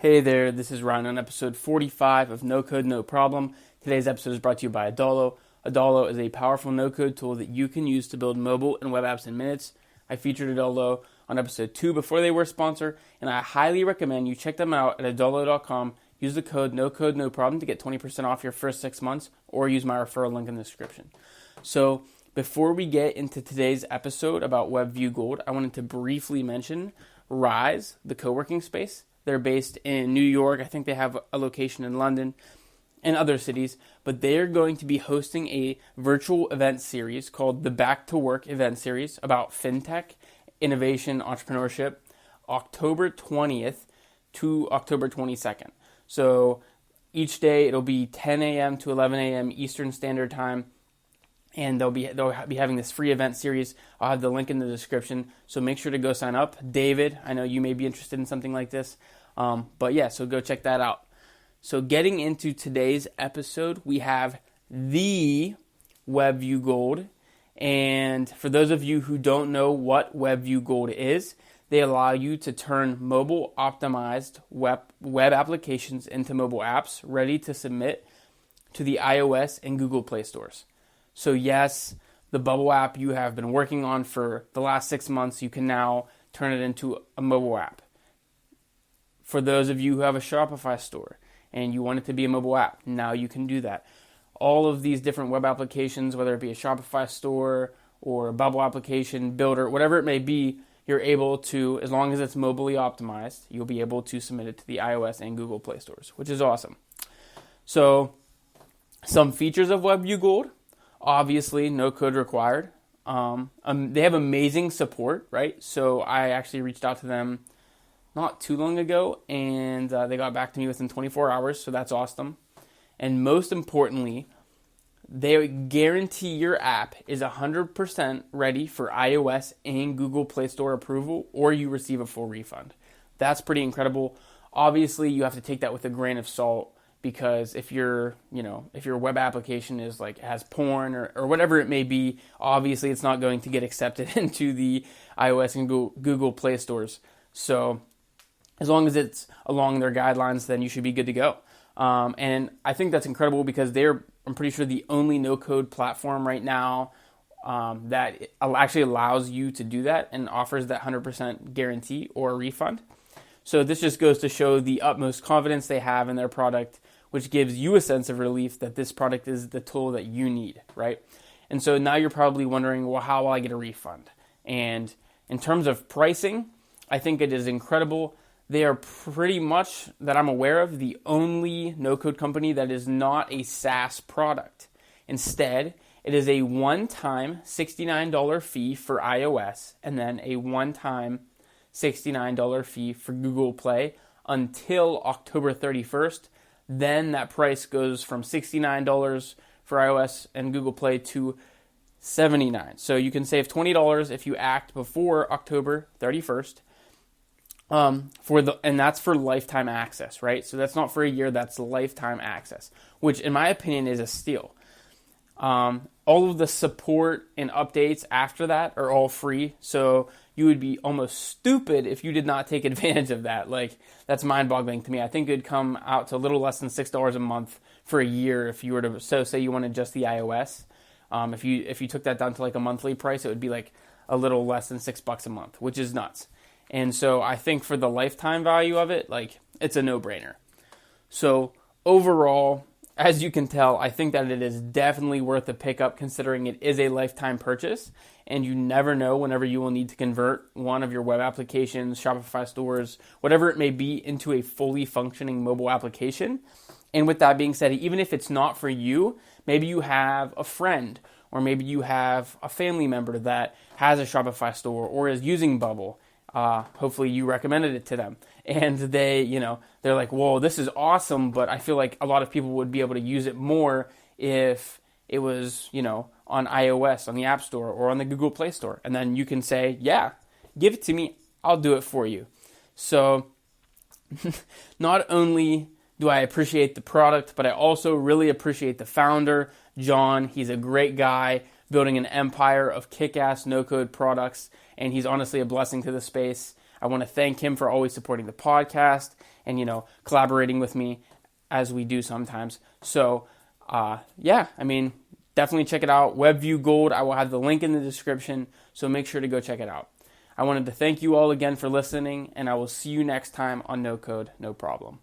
Hey there, this is Ryan on episode 45 of No Code, No Problem. Today's episode is brought to you by Adalo. Adalo is a powerful no-code tool that you can use to build mobile and web apps in minutes. I featured Adalo on episode 2 before they were a sponsor, and I highly recommend you check them out at adalo.com. Use the code NOCODENOPROBLEM to get 20% off your first 6 months, or use my referral link in the description. So, before we get into today's episode about Webview Gold, I wanted to briefly mention Rise, the co-working space. They're based in New York. I think they have a location in London and other cities, but they're going to be hosting a virtual event series called the Back to Work event series about fintech, innovation, entrepreneurship, October 20th to October 22nd. So each day it'll be 10 a.m. to 11 a.m. Eastern Standard Time. And they'll be having this free event series. I'll have the link in the description, so make sure to go sign up. David, I know you may be interested in something like this, but yeah, so go check that out. So getting into today's episode, we have the Webview Gold, and for those of you who don't know what Webview Gold is, they allow you to turn mobile-optimized web applications into mobile apps ready to submit to the iOS and Google Play stores. So yes, the Bubble app you have been working on for the last 6 months, you can now turn it into a mobile app. For those of you who have a Shopify store and you want it to be a mobile app, now you can do that. All of these different web applications, whether it be a Shopify store or a Bubble application, Builder, whatever it may be, you're able to, as long as it's mobily optimized, you'll be able to submit it to the iOS and Google Play stores, which is awesome. So, some features of Webview Gold. Obviously, no code required. They have amazing support, right? So I actually reached out to them not too long ago, and they got back to me within 24 hours, so that's awesome. And most importantly, they guarantee your app is 100% ready for iOS and Google Play Store approval, or you receive a full refund. That's pretty incredible. Obviously, you have to take that with a grain of salt, because if your web application is has porn or whatever it may be, obviously it's not going to get accepted into the iOS and Google Play stores. So as long as it's along their guidelines, then you should be good to go. And I think that's incredible because I'm pretty sure, the only no-code platform right now that actually allows you to do that and offers that 100% guarantee or refund. So this just goes to show the utmost confidence they have in their product, which gives you a sense of relief that this product is the tool that you need, right? And so now you're probably wondering, well, how will I get a refund? And in terms of pricing, I think it is incredible. They are pretty much, that I'm aware of, the only no-code company that is not a SaaS product. Instead, it is a one-time $69 fee for iOS and then a one-time $69 fee for Google Play until October 31st. Then that price goes from $69 for iOS and Google Play to $79. So you can save $20 if you act before October 31st. And that's for lifetime access, right? So that's not for a year, that's lifetime access, which in my opinion is a steal. All of the support and updates after that are all free, so you would be almost stupid if you did not take advantage of that. That's mind-boggling to me. I think it would come out to a little less than $6 a month for a year if you were to, say you wanted just the iOS. If you took that down to a monthly price, it would be a little less than $6 a month, which is nuts. And so I think for the lifetime value of it, it's a no-brainer. So overall, as you can tell, I think that it is definitely worth a pickup, considering it is a lifetime purchase, and you never know whenever you will need to convert one of your web applications, Shopify stores, whatever it may be, into a fully functioning mobile application. And with that being said, even if it's not for you, maybe you have a friend, or maybe you have a family member that has a Shopify store or is using Bubble. Hopefully you recommended it to them, and they're like, whoa, this is awesome, but I feel like a lot of people would be able to use it more if it was, on iOS, on the App Store, or on the Google Play Store. And then you can say, yeah, give it to me, I'll do it for you. So not only do I appreciate the product, but I also really appreciate the founder, John. He's a great guy, building an empire of kick-ass no-code products, and he's honestly a blessing to the space. I want to thank him for always supporting the podcast and, collaborating with me as we do sometimes. So, definitely check it out. Webview Gold. I will have the link in the description, so make sure to go check it out. I wanted to thank you all again for listening, and I will see you next time on No Code, No Problem.